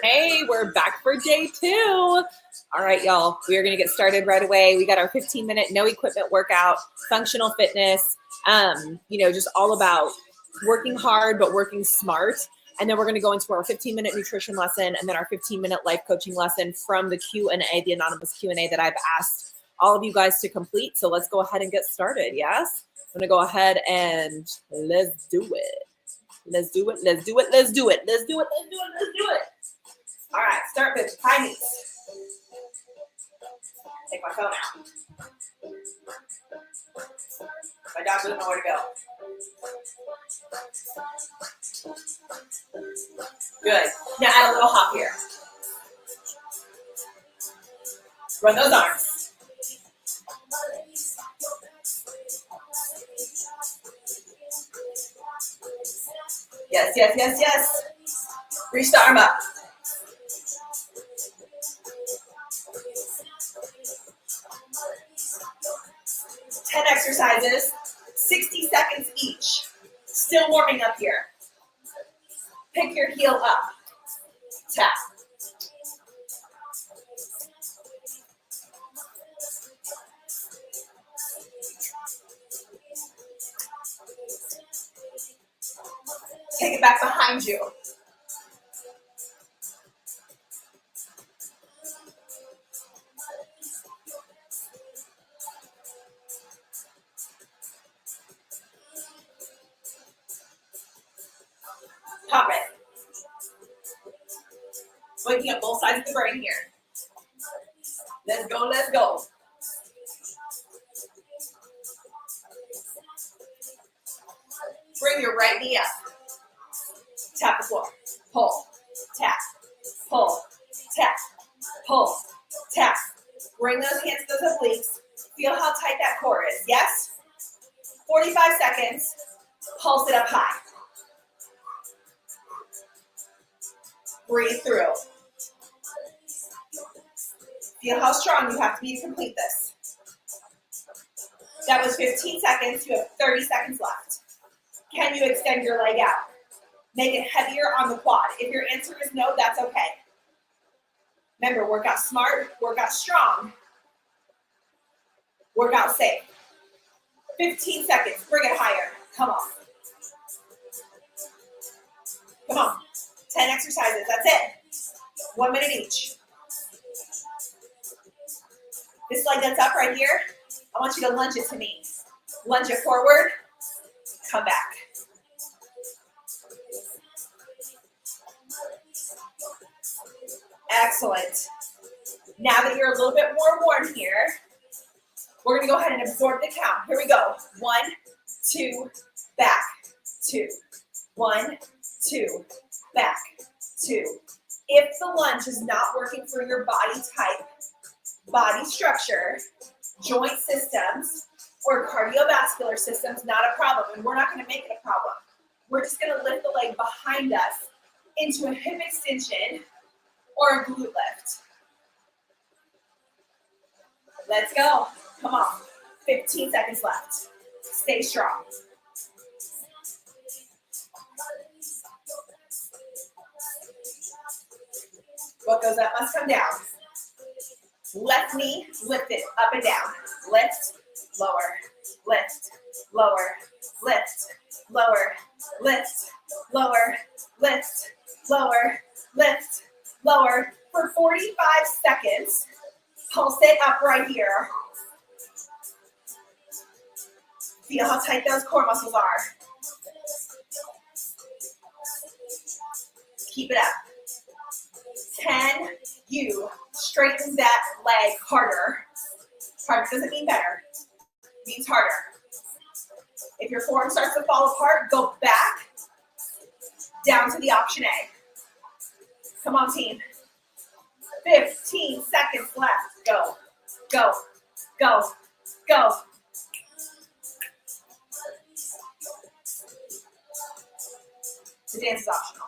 Hey, we're back for day 2. All right, y'all, we are going to get started right away. We got our 15-minute no equipment workout, functional fitness, just all about working hard but working smart. And then we're going to go into our 15-minute nutrition lesson and then our 15-minute life coaching lesson from the Q&A, the anonymous Q&A that I've asked all of you guys to complete. So let's go ahead and get started, yes? I'm going to go ahead and let's do it. Let's do it. Let's do it. Let's do it. Let's do it. Let's do it. Let's do it. All right, start with high knees. Take my phone out. My dog doesn't know where to go. Good. Now add a little hop here. Run those arms. Yes, yes, yes, yes. Reach the arm up. Exercises, 60 seconds each. Still warming up here. Pick your heel up. Tap. Take it back behind you. Pop it. Waking up both sides of the brain here. Let's go, let's go. Bring your right knee up. Tap the floor. Pull, tap, pull, tap, pull, tap. Bring those hands to those obliques. Feel how tight that core is, yes? 45 seconds. Pulse it up high. Breathe through. Feel how strong you have to be to complete this. That was 15 seconds. You have 30 seconds left. Can you extend your leg out? Make it heavier on the quad. If your answer is no, that's okay. Remember, work out smart, work out strong, work out safe. 15 seconds. Bring it higher. Come on. Come on. 10 exercises, that's it. 1 minute each. This leg that's up right here, I want you to lunge it to me. Lunge it forward, come back. Excellent. Now that you're a little bit more warm here, we're gonna go ahead and absorb the count. Here we go. 1, 2, back, 2. 1, 2. Back, 2. If the lunge is not working for your body type, body structure, joint systems, or cardiovascular systems, not a problem. And we're not going to make it a problem. We're just going to lift the leg behind us into a hip extension or a glute lift. Let's go. Come on. 15 seconds left. Stay strong. What goes up must come down. Left knee, lift it up and down. Lift, lower, lift, lower, lift, lower, lift, lower, lift, lower, lift, lower. For 45 seconds, pulse it up right here. Feel how tight those core muscles are. Keep it up. Can you straighten that leg harder? Harder doesn't mean better. It means harder. If your forearm starts to fall apart, go back down to the option A. Come on, team. 15 seconds left. Go, go, go, go. The dance is optional.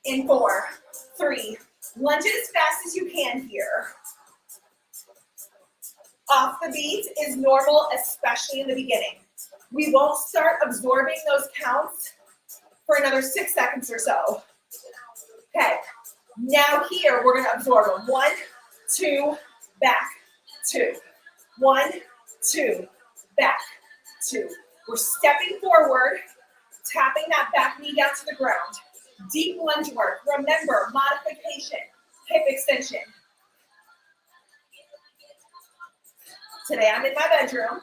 In 4, 3, lunge it as fast as you can here. Off the beat is normal, especially in the beginning. We won't start absorbing those counts for another 6 seconds or so. Okay, Now here, we're gonna absorb them. 1, 2, back, 2. 1, 2, back, 2. We're stepping forward, tapping that back knee down to the ground. Deep lunge work. Remember, modification, hip extension. Today I'm in my bedroom,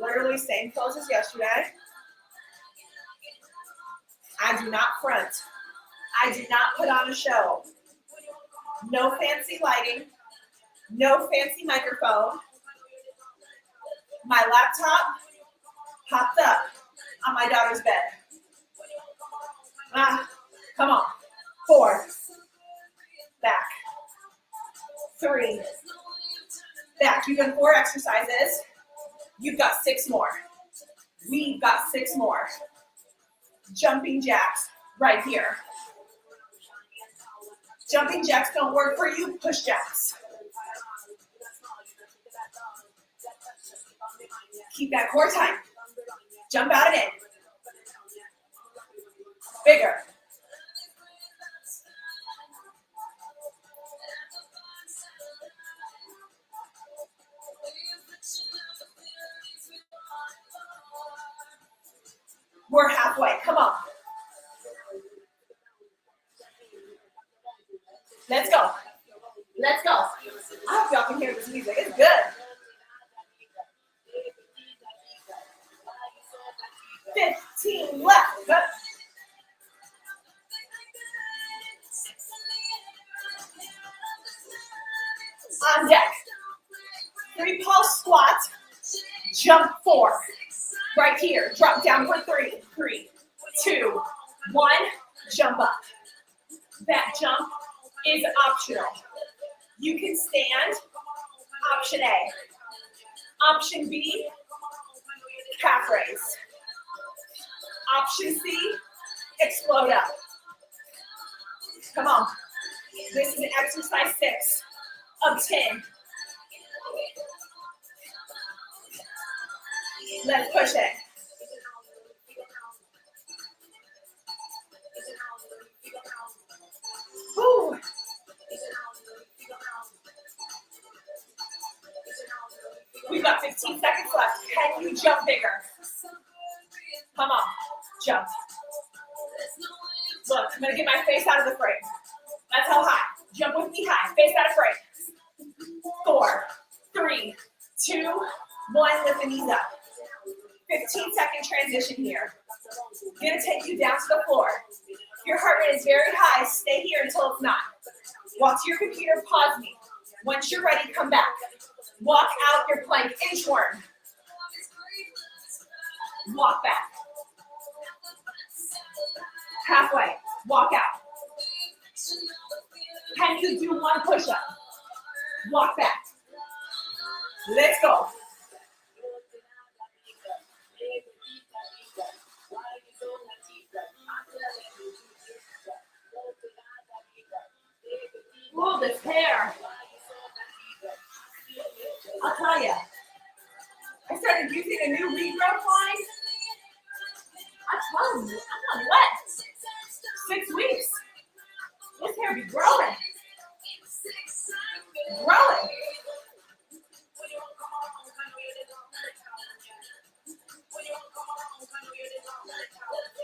literally same clothes as yesterday. I do not front. I do not put on a show. No fancy lighting, no fancy microphone. My laptop popped up on my daughter's bed. Come on. 4, back, 3, back. You've done 4 exercises. You've got 6 more. We've got 6 more. Jumping jacks right here. Jumping jacks don't work for you, push jacks. Keep that core tight. Jump out and in. Bigger. We're halfway, come on. Let's go. Let's go. I hope y'all can hear this music, it's good. 15 left. Good. On deck. 3 pulse squat. Jump 4. Right here. Drop down for 3. 3, 2, 1. Jump up. That jump is optional. You can stand. Option A. Option B. Calf raise. Option C. Explode up. Come on. This is exercise 6 of 10. Let's push it. Woo. We've got 15 seconds left. Can you jump bigger? Come on, jump. Look, I'm gonna get my face out of the frame. That's how high. Jump with me high, face out of frame. 4, 3, 2, 1, lift the knees up. 15-second transition here. Gonna take you down to the floor. If your heart rate is very high, stay here until it's not. Walk to your computer, pause me. Once you're ready, come back. Walk out your plank, inchworm. Walk back. Halfway, walk out. Can you do 1 push-up? Walk back. Let's go. Ooh, this hair. I'll tell you. I started using a new regrowth line. I'm telling you, I'm not wet. 6 weeks. This hair be growing. Growing.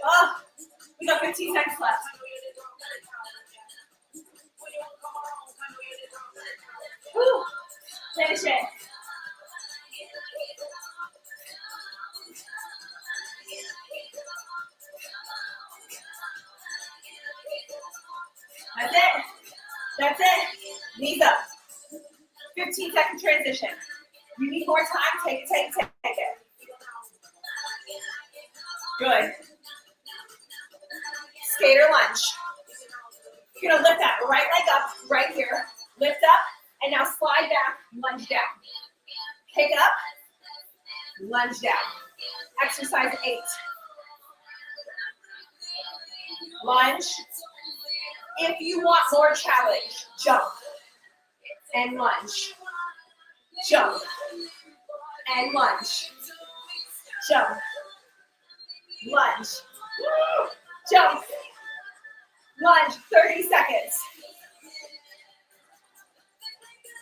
Oh, we got 15 seconds left. Woo. Finish it. That's it. That's it. Knees up. 15-second transition. You need more time? Take it. Good. Skater lunge. You're gonna lift that right leg up, right here. Lift up, and now slide back, lunge down. Pick up, lunge down. Exercise 8. Lunge. If you want more challenge, jump and lunge. Jump and lunge. Jump. Lunge. Jump. Lunge, 30 seconds.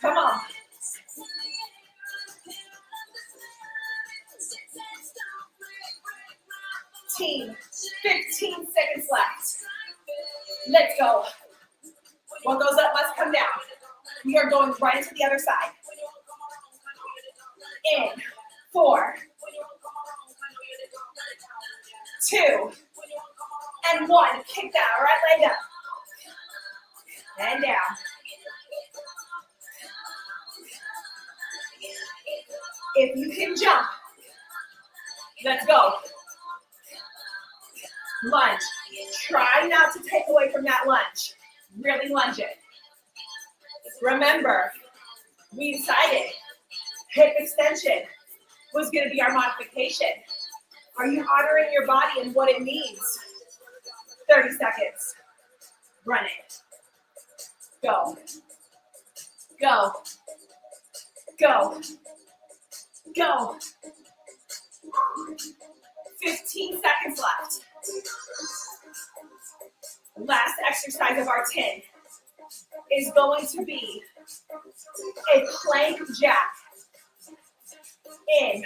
Come on. Team, 15 seconds left. Let's go. What goes up must come down. We are going right into the other side. In, 4, 2, and 1. Kick that right leg up. And down. If you can jump, let's go. Lunge. Try not to take away from that lunge. Really lunge it. Remember, we decided hip extension was going to be our modification. Are you honoring your body and what it needs? 30 seconds. Run it. Go. Go. Go. Go. 15 seconds left. Last exercise of our 10 is going to be a plank jack. In,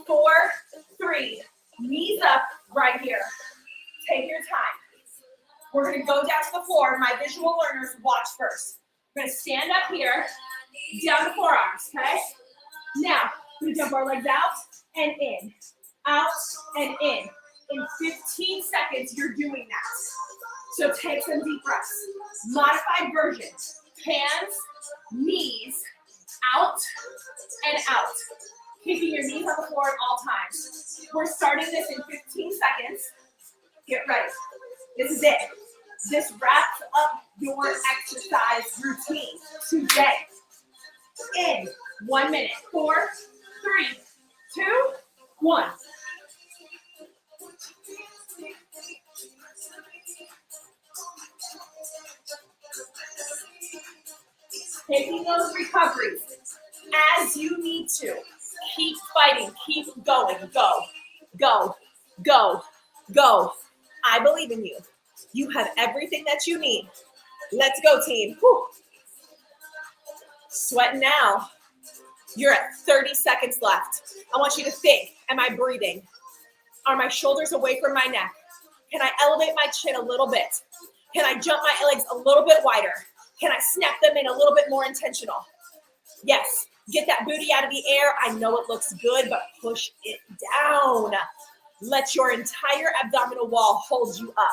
4, 3, knees up right here. Take your time. We're going to go down to the floor. My visual learners, watch first. We're going to stand up here, down the forearms, okay? Now, we jump our legs out and in, out and in. In 15 seconds, you're doing that. So take some deep breaths. Modified version. Hands, knees, out and out. Keeping your knees on the floor at all times. We're starting this in 15 seconds. Get ready. This is it. This wraps up your exercise routine today. In 1 minute. 4, 3, 2, 1. Taking those recoveries as you need to. Keep fighting. Keep going. Go. Go. Go. Go. I believe in you. You have everything that you need. Let's go, team. Whew. Sweating now. You're at 30 seconds left. I want you to think, am I breathing? Are my shoulders away from my neck? Can I elevate my chin a little bit? Can I jump my legs a little bit wider? Can I snap them in a little bit more intentional? Yes. Get that booty out of the air. I know it looks good, but push it down. Let your entire abdominal wall hold you up.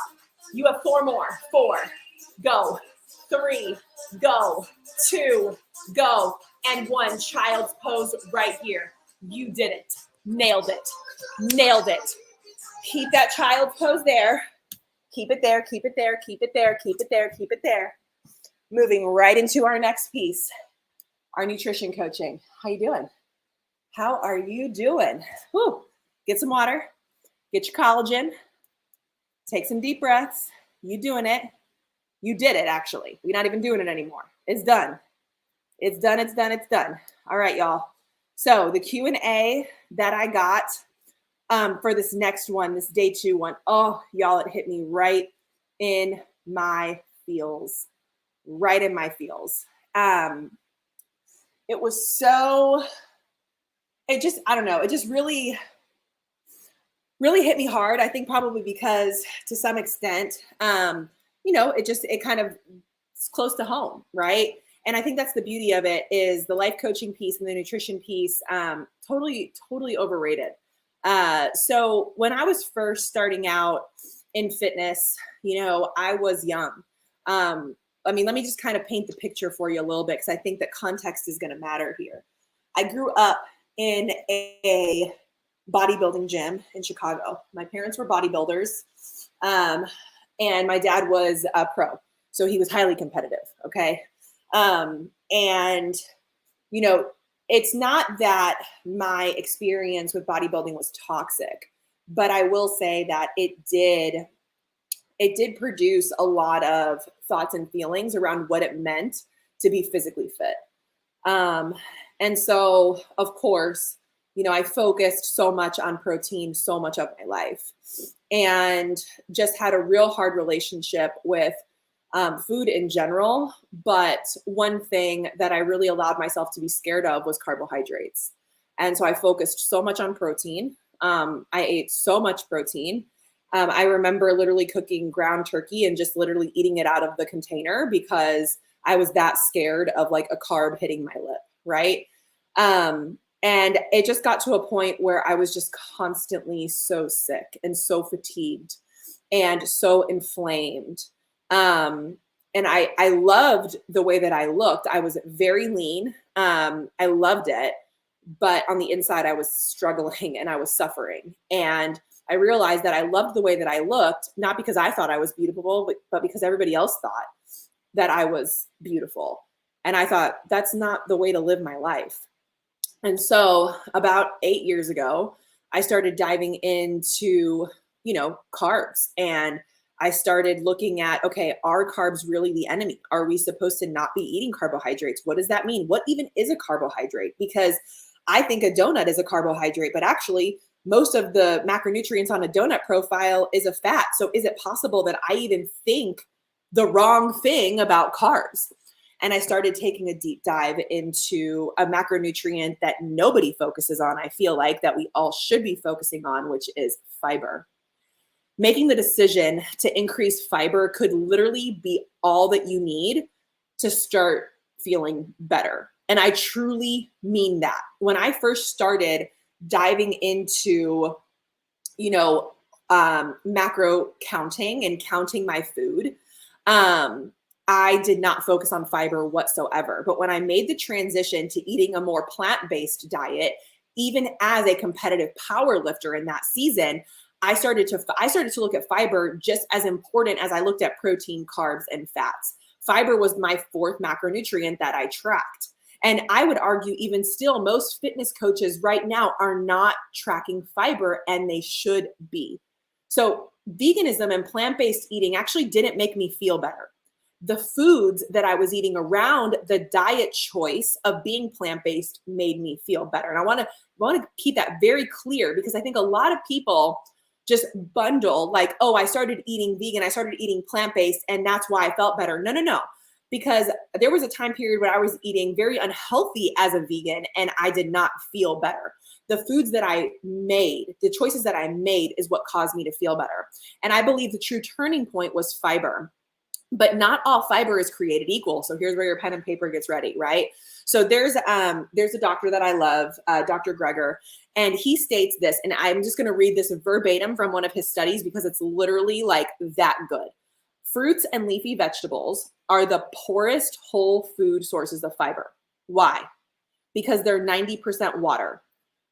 You have 4 more. 4, go. 3, go. 2, go. And 1, child's pose right here. You did it. Nailed it. Nailed it. Keep that child's pose there. Keep it there, keep it there, keep it there, keep it there, keep it there. Moving right into our next piece, our nutrition coaching. How you doing? How are you doing? Whew. Get some water, get your collagen, take some deep breaths. You doing it. You did it, actually. We're not even doing it anymore. It's done. It's done, it's done, it's done. All right, y'all. So the Q&A that I got for this next one, this day 2 one, oh, y'all, it hit me right in my feels. Right in my feels. It was so, it just, I don't know, it just really hit me hard. I think probably because to some extent, you know, it kind of, it's close to home, right? And I think that's the beauty of it, is the life coaching piece and the nutrition piece, totally overrated. So when I was first starting out in fitness, you know, I was young. I mean, let me just kind of paint the picture for you a little bit, because I think that context is going to matter here. I grew up in a bodybuilding gym in Chicago. My parents were bodybuilders, and my dad was a pro. So he was highly competitive. Okay. And, you know, it's not that my experience with bodybuilding was toxic, but I will say that it did produce a lot of thoughts and feelings around what it meant to be physically fit. And so, of course, you know, I focused so much on protein so much of my life, and just had a real hard relationship with food in general. But one thing that I really allowed myself to be scared of was carbohydrates. And so I focused so much on protein. I ate so much protein. I remember literally cooking ground turkey and just literally eating it out of the container because I was that scared of like a carb hitting my lip, right? And it just got to a point where I was just constantly so sick and so fatigued and so inflamed. And I loved the way that I looked. I was very lean. I loved it. But on the inside, I was struggling and I was suffering. And I realized that I loved the way that I looked, not because I thought I was beautiful, but because everybody else thought that I was beautiful. And I thought, that's not the way to live my life. And so about 8 years ago, I started diving into, carbs. And I started looking at, okay, are carbs really the enemy? Are we supposed to not be eating carbohydrates? What does that mean? What even is a carbohydrate? Because I think a donut is a carbohydrate, but actually most of the macronutrients on a donut profile is a fat. So is it possible that I even think the wrong thing about carbs? And I started taking a deep dive into a macronutrient that nobody focuses on, I feel like, that we all should be focusing on, which is fiber. Making the decision to increase fiber could literally be all that you need to start feeling better. And I truly mean that. When I first started diving into, macro counting and counting my food, I did not focus on fiber whatsoever. But when I made the transition to eating a more plant-based diet, even as a competitive power lifter in that season, I started to look at fiber just as important as I looked at protein, carbs, and fats. Fiber was my fourth macronutrient that I tracked. And I would argue even still, most fitness coaches right now are not tracking fiber, and they should be. So veganism and plant-based eating actually didn't make me feel better. The foods that I was eating around the diet choice of being plant-based made me feel better. And I want to keep that very clear, because I think a lot of people just bundle like, oh, I started eating vegan, I started eating plant-based, and that's why I felt better. No. Because there was a time period when I was eating very unhealthy as a vegan, and I did not feel better. The foods that I made, the choices that I made is what caused me to feel better. And I believe the true turning point was fiber. But not all fiber is created equal. So here's where your pen and paper gets ready, right? So there's a doctor that I love, Dr. Greger, and he states this, and I'm just gonna read this verbatim from one of his studies because it's literally like that good. Fruits and leafy vegetables are the poorest whole food sources of fiber. Why? Because they're 90% water.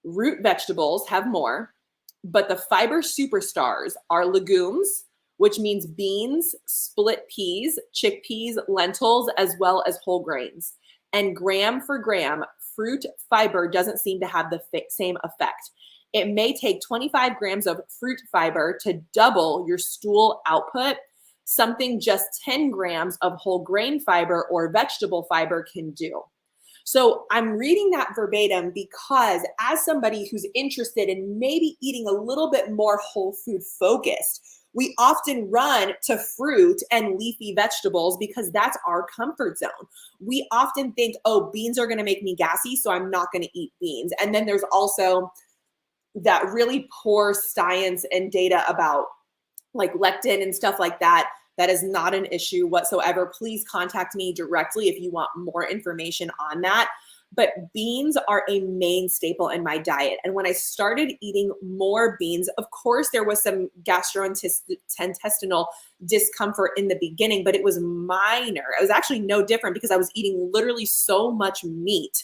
Root vegetables have more, but the fiber superstars are legumes, which means beans, split peas, chickpeas, lentils, as well as whole grains. And gram for gram, fruit fiber doesn't seem to have the same effect. It may take 25 grams of fruit fiber to double your stool output, something just 10 grams of whole grain fiber or vegetable fiber can do. So I'm reading that verbatim because as somebody who's interested in maybe eating a little bit more whole food focused, we often run to fruit and leafy vegetables because that's our comfort zone. We often think, oh, beans are going to make me gassy, so I'm not going to eat beans. And then there's also that really poor science and data about like lectin and stuff like that. That is not an issue whatsoever. Please contact me directly if you want more information on that. But beans are a main staple in my diet. And when I started eating more beans, of course, there was some gastrointestinal discomfort in the beginning, but it was minor. It was actually no different because I was eating literally so much meat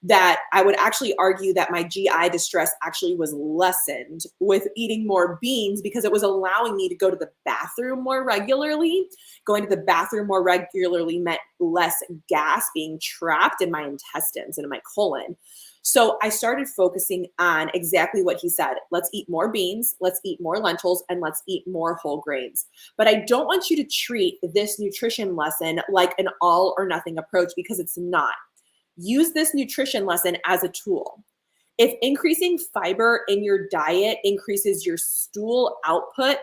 that I would actually argue that my GI distress actually was lessened with eating more beans because it was allowing me to go to the bathroom more regularly. Going to the bathroom more regularly meant less gas being trapped in my intestines and in my colon. So I started focusing on exactly what he said. Let's eat more beans, let's eat more lentils, and let's eat more whole grains. But I don't want you to treat this nutrition lesson like an all or nothing approach because it's not. Use this nutrition lesson as a tool. If increasing fiber in your diet increases your stool output,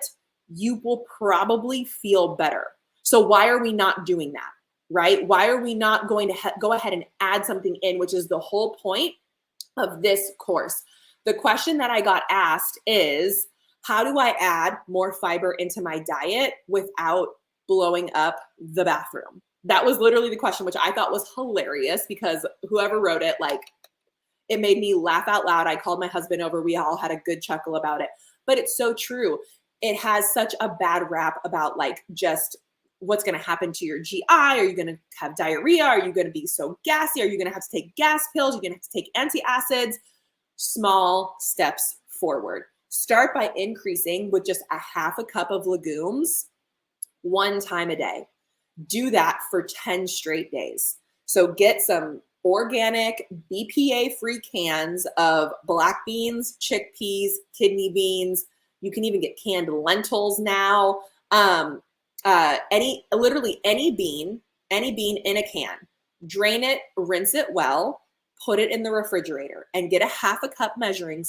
you will probably feel better. So why are we not doing that, right? Why are we not going to go ahead and add something in, which is the whole point of this course? The question that I got asked is, how do I add more fiber into my diet without blowing up the bathroom? That was literally the question, which I thought was hilarious because whoever wrote it, like, it made me laugh out loud. I called my husband over. We all had a good chuckle about it, but it's so true. It has such a bad rap about like just what's going to happen to your GI. Are you going to have diarrhea? Are you going to be so gassy? Are you going to have to take gas pills? You're going to have to take antacids. Small steps forward. Start by increasing with just a half a cup of legumes 1 time a day. Do that for 10 straight days. So get some organic BPA-free cans of black beans, chickpeas, kidney beans. You can even get canned lentils now. Literally any bean in a can. Drain it, rinse it well, put it in the refrigerator, and get a half a cup measuring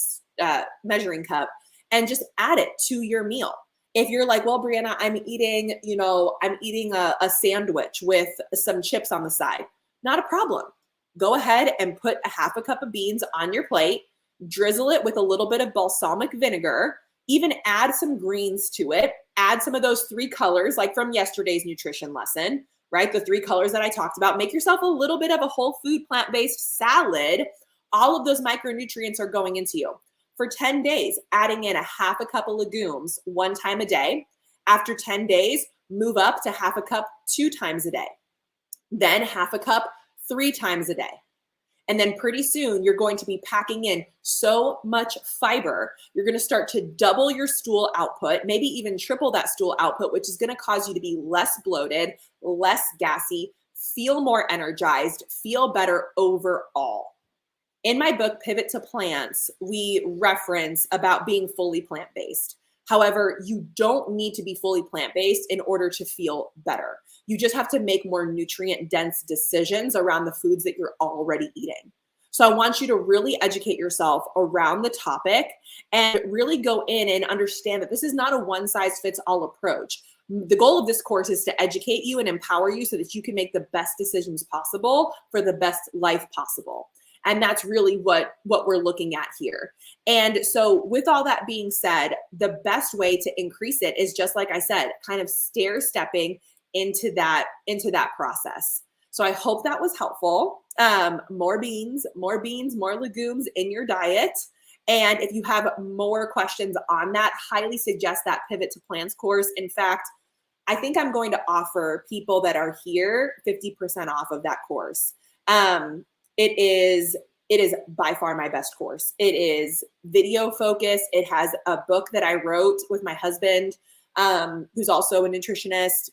cup and just add it to your meal. If you're like, well, Brianna, I'm eating a sandwich with some chips on the side, not a problem. Go ahead and put a half a cup of beans on your plate, drizzle it with a little bit of balsamic vinegar, even add some greens to it, add some of those 3 colors like from yesterday's nutrition lesson, right? The 3 colors that I talked about. Make yourself a little bit of a whole food plant-based salad. All of those micronutrients are going into you. For 10 days, adding in a half a cup of legumes 1 time a day. After 10 days, move up to half a cup 2 times a day. Then half a cup 3 times a day. And then pretty soon you're going to be packing in so much fiber. You're going to start to double your stool output, maybe even triple that stool output, which is going to cause you to be less bloated, less gassy, feel more energized, feel better overall. In my book, Pivot to Plants, we reference about being fully plant-based. However, you don't need to be fully plant-based in order to feel better. You just have to make more nutrient-dense decisions around the foods that you're already eating. So I want you to really educate yourself around the topic and really go in and understand that this is not a one-size-fits-all approach. The goal of this course is to educate you and empower you so that you can make the best decisions possible for the best life possible. And that's really what we're looking at here. And so with all that being said, the best way to increase it is just like I said, kind of stair-stepping into that process. So I hope that was helpful. More beans, more legumes in your diet. And if you have more questions on that, highly suggest that Pivot to Plants course. In fact, I think I'm going to offer people that are here 50% off of that course. It is by far my best course. It is video focused. It has a book that I wrote with my husband, who's also a nutritionist,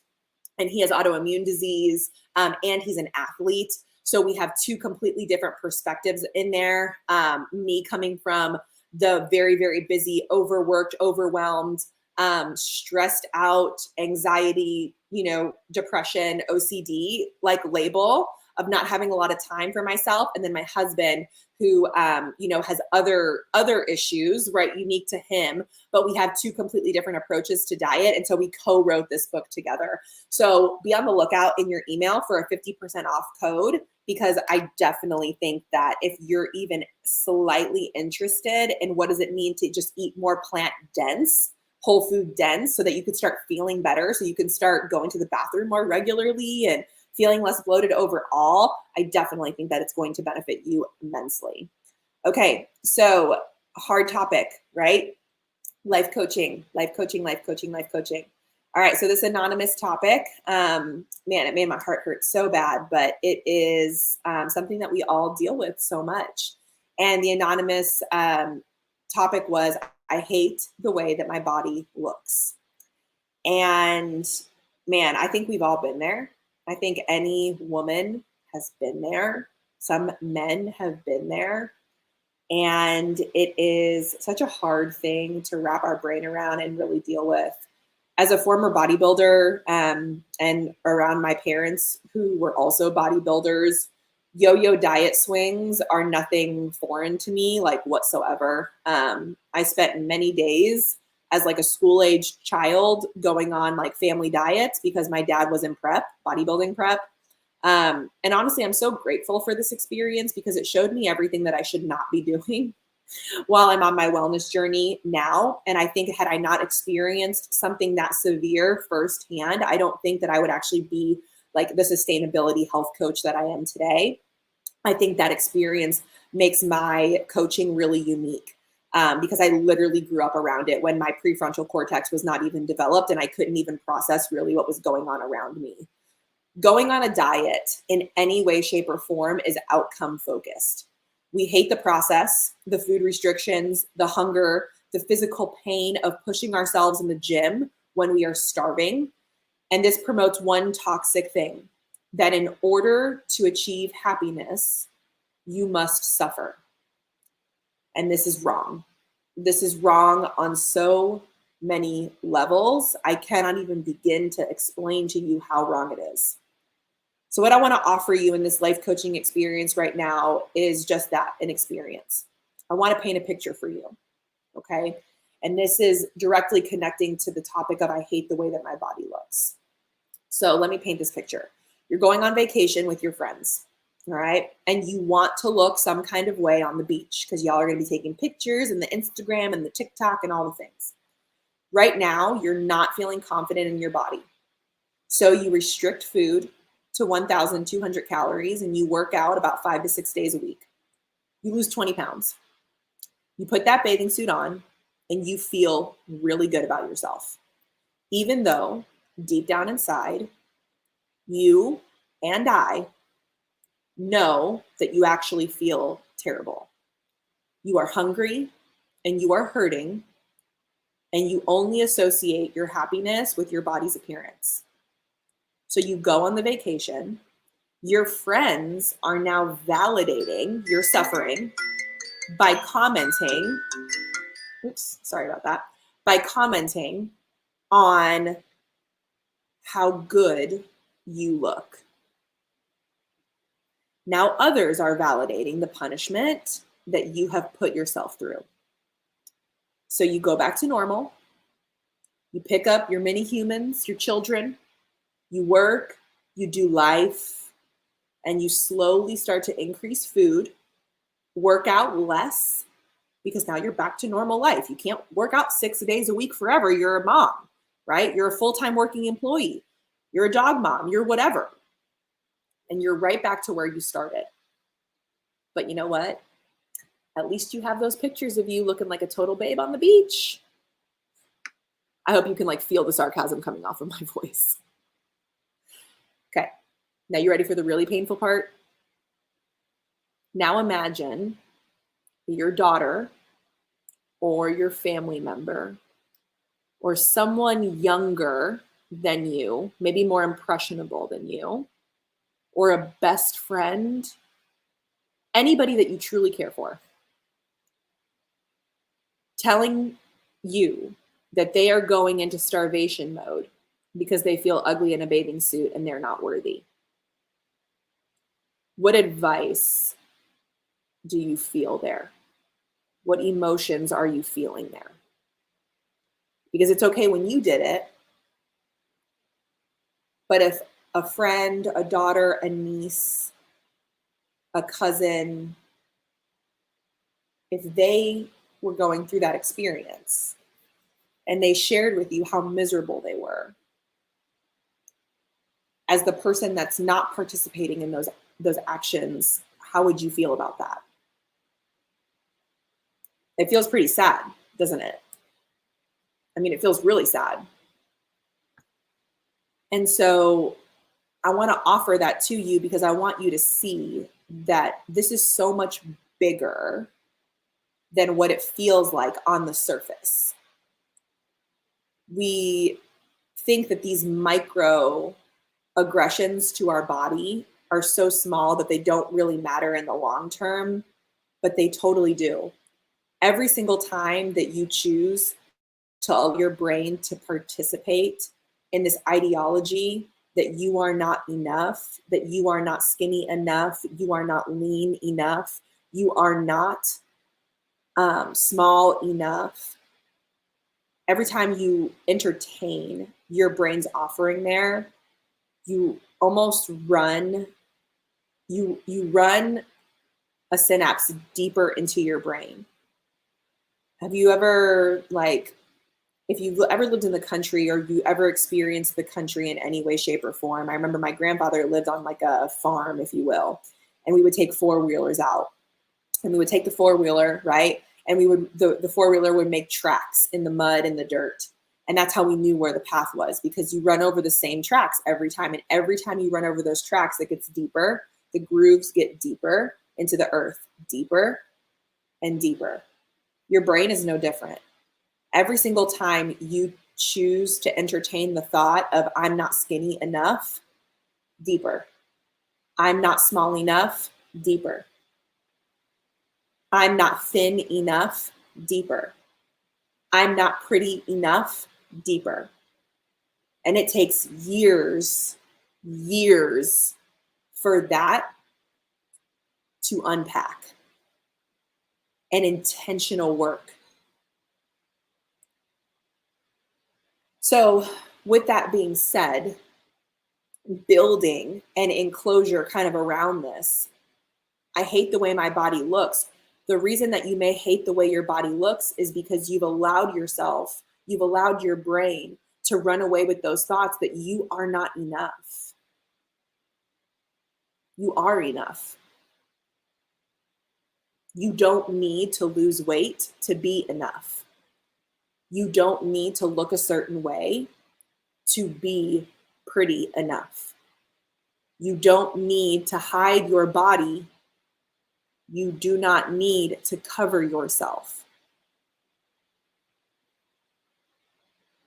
and he has autoimmune disease, and he's an athlete. So we have 2 completely different perspectives in there. Me coming from the very, very busy, overworked, overwhelmed, stressed out, anxiety, depression, OCD, like label of not having a lot of time for myself. And then my husband who, has other issues, right, unique to him, but we have 2 completely different approaches to diet. And so we co-wrote this book together. So be on the lookout in your email for a 50% off code, because I definitely think that if you're even slightly interested in what does it mean to just eat more plant dense, whole food dense, so that you could start feeling better, so you can start going to the bathroom more regularly and feeling less bloated overall, I definitely think that it's going to benefit you immensely. Okay, so hard topic, right? Life coaching. All right, so this anonymous topic, man, it made my heart hurt so bad, but it is something that we all deal with so much. And the anonymous topic was, I hate the way that my body looks. And man, I think we've all been there. I think any woman has been there. Some men have been there. And it is such a hard thing to wrap our brain around and really deal with. As a former bodybuilder, and around my parents who were also bodybuilders, yo-yo diet swings are nothing foreign to me, like whatsoever. I spent many days as like a school-aged child going on like family diets because my dad was in prep, bodybuilding prep. And honestly, I'm so grateful for this experience because it showed me everything that I should not be doing while I'm on my wellness journey now. And I think had I not experienced something that severe firsthand, I don't think that I would actually be like the sustainability health coach that I am today. I think that experience makes my coaching really unique because I literally grew up around it when my prefrontal cortex was not even developed and I couldn't even process really what was going on around me. Going on a diet in any way, shape, or form is outcome focused. We hate the process, the food restrictions, the hunger, the physical pain of pushing ourselves in the gym when we are starving. And this promotes one toxic thing, that in order to achieve happiness, you must suffer. And this is wrong. This is wrong on so many levels. I cannot even begin to explain to you how wrong it is. So what I want to offer you in this life coaching experience right now is just that, an experience. I want to paint a picture for you, okay? And this is directly connecting to the topic of I hate the way that my body looks. So let me paint this picture. You're going on vacation with your friends, all right? And you want to look some kind of way on the beach because y'all are going to be taking pictures and the Instagram and the TikTok and all the things. Right now, you're not feeling confident in your body. So you restrict food to 1,200 calories and you work out about 5 to 6 days a week. You lose 20 pounds. You put that bathing suit on and you feel really good about yourself. Even though deep down inside, you and I know that you actually feel terrible. You are hungry and you are hurting and you only associate your happiness with your body's appearance. So you go on the vacation, your friends are now validating your suffering by commenting, by commenting on how good you look. Now others are validating the punishment that you have put yourself through. So you go back to normal, you pick up your mini humans, your children, you work, you do life, and you slowly start to increase food, work out less, because now you're back to normal life. You can't work out 6 days a week forever. You're a mom, right? You're a full-time working employee. You're a dog mom. You're whatever. And you're right back to where you started. But you know what? At least you have those pictures of you looking like a total babe on the beach. I hope you can like feel the sarcasm coming off of my voice. Okay, now you ready for the really painful part? Now imagine your daughter or your family member or someone younger than you, maybe more impressionable than you, or a best friend, anybody that you truly care for, telling you that they are going into starvation mode because they feel ugly in a bathing suit and they're not worthy. What advice do you feel there? What emotions are you feeling there? Because it's okay when you did it, but if a friend, a daughter, a niece, a cousin, if they were going through that experience and they shared with you how miserable they were, as the person that's not participating in those actions, how would you feel about that? It feels pretty sad, doesn't it? I mean, it feels really sad. And so I want to offer that to you because I want you to see that this is so much bigger than what it feels like on the surface. We think that these micro aggressions to our body are so small that they don't really matter in the long term, but they totally do. Every single time that you choose to allow your brain to participate in this ideology that you are not enough, that you are not skinny enough, you are not lean enough, you are not small enough. every time you entertain your brain's offering there, you almost run, you run a synapse deeper into your brain. Have you ever, like, if you've ever lived in the country or you ever experienced the country in any way, shape, or form? I remember my grandfather lived on like a farm, if you will, and we would take four-wheelers out. And we would take the four-wheeler, right? And we would, the four-wheeler would make tracks in the mud and the dirt. And that's how we knew where the path was, because you run over the same tracks every time. And every time you run over those tracks, it gets deeper. The grooves get deeper into the earth, deeper and deeper. Your brain is no different. Every single time you choose to entertain the thought of, I'm not skinny enough, deeper. I'm not small enough, deeper. I'm not thin enough, deeper. I'm not pretty enough, deeper. And it takes years for that to unpack, and intentional work. So with that being said, building an enclosure kind of around this, I hate the way my body looks. The reason that you may hate the way your body looks is because you've allowed yourself, you've allowed your brain to run away with those thoughts that you are not enough. You are enough. You don't need to lose weight to be enough. You don't need to look a certain way to be pretty enough. You don't need to hide your body. You do not need to cover yourself.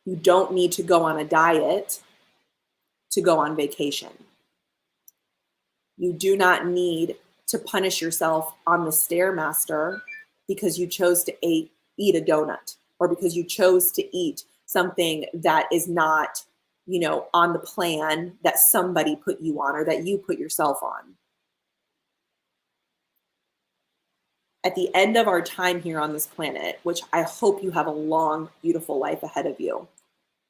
You don't need to go on a diet to go on vacation. You do not need to punish yourself on the Stairmaster because you chose to eat a donut, or because you chose to eat something that is not, on the plan that somebody put you on or that you put yourself on. At the end of our time here on this planet, which I hope you have a long, beautiful life ahead of you,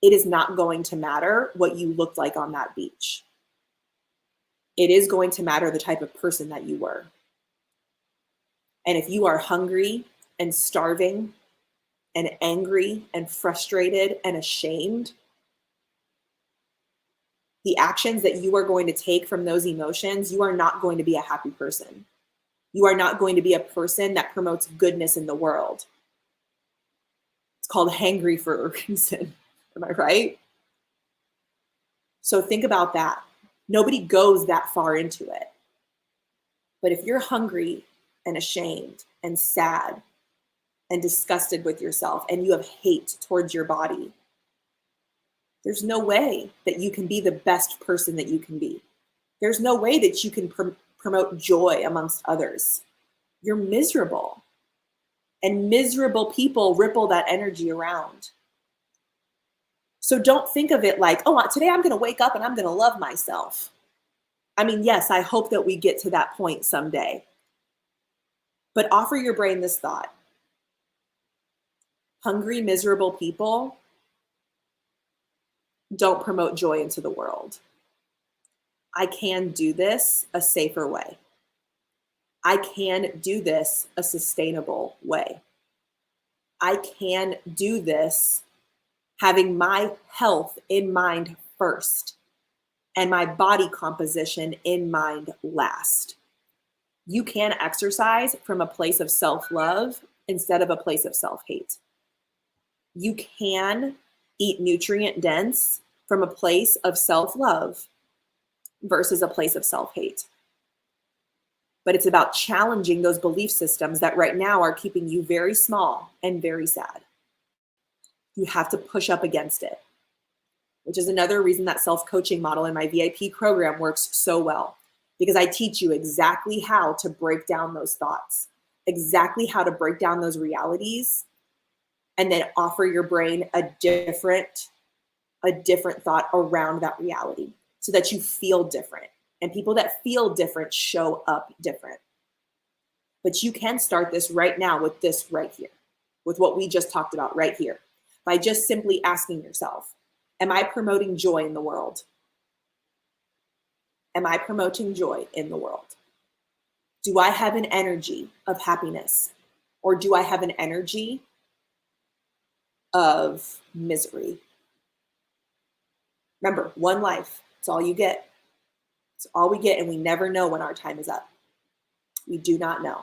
it is not going to matter what you looked like on that beach. It is going to matter the type of person that you were. And if you are hungry and starving and angry and frustrated and ashamed, the actions that you are going to take from those emotions, you are not going to be a happy person. You are not going to be a person that promotes goodness in the world. It's called hangry for a reason. Am I right? So think about that. Nobody goes that far into it. But if you're hungry and ashamed and sad and disgusted with yourself and you have hate towards your body, there's no way that you can be the best person that you can be. There's no way that you can promote joy amongst others. You're miserable. And miserable people ripple that energy around. So don't think of it like, oh, today I'm going to wake up and I'm going to love myself. I mean, yes, I hope that we get to that point someday. But offer your brain this thought. Hungry, miserable people don't promote joy into the world. I can do this a safer way. I can do this a sustainable way. I can do this having my health in mind first and my body composition in mind last. You can exercise from a place of self-love instead of a place of self-hate. You can eat nutrient dense from a place of self-love versus a place of self-hate. But it's about challenging those belief systems that right now are keeping you very small and very sad. You have to push up against it, which is another reason that self-coaching model in my VIP program works so well, because I teach you exactly how to break down those thoughts, exactly how to break down those realities, and then offer your brain a different thought around that reality so that you feel different. And people that feel different show up different. But you can start this right now with this right here, with what we just talked about right here. by just simply asking yourself, am I promoting joy in the world? Am I promoting joy in the world? Do I have an energy of happiness, or do I have an energy of misery? Remember, one life. It's all you get. It's all we get, and we never know when our time is up. We do not know.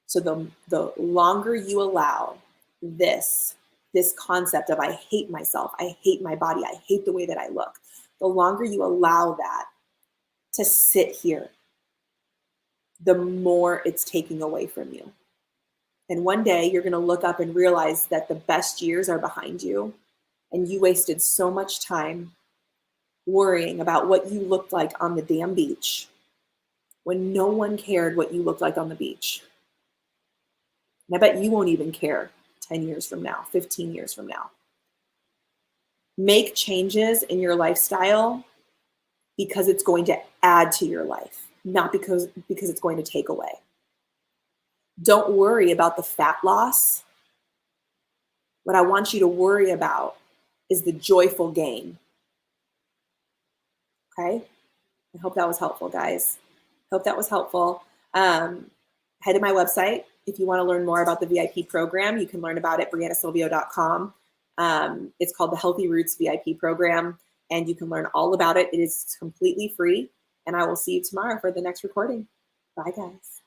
So the longer you allow this concept of I hate myself, I hate my body, I hate the way that I look, the longer you allow that to sit here, the more it's taking away from you. And one day you're going to look up and realize that the best years are behind you, and you wasted so much time worrying about what you looked like on the damn beach when no one cared what you looked like on the beach. And I bet you won't even care 10 years from now, 15 years from now. Make changes in your lifestyle because it's going to add to your life, not because it's going to take away. Don't worry about the fat loss. What I want you to worry about is the joyful gain. Okay? I hope that was helpful, guys. Hope that was helpful. Head to my website. If you want to learn more about the VIP program, you can learn about it at briannasilvio.com. It's called the Healthy Roots VIP program, and you can learn all about it. It is completely free, and I will see you tomorrow for the next recording. Bye, guys.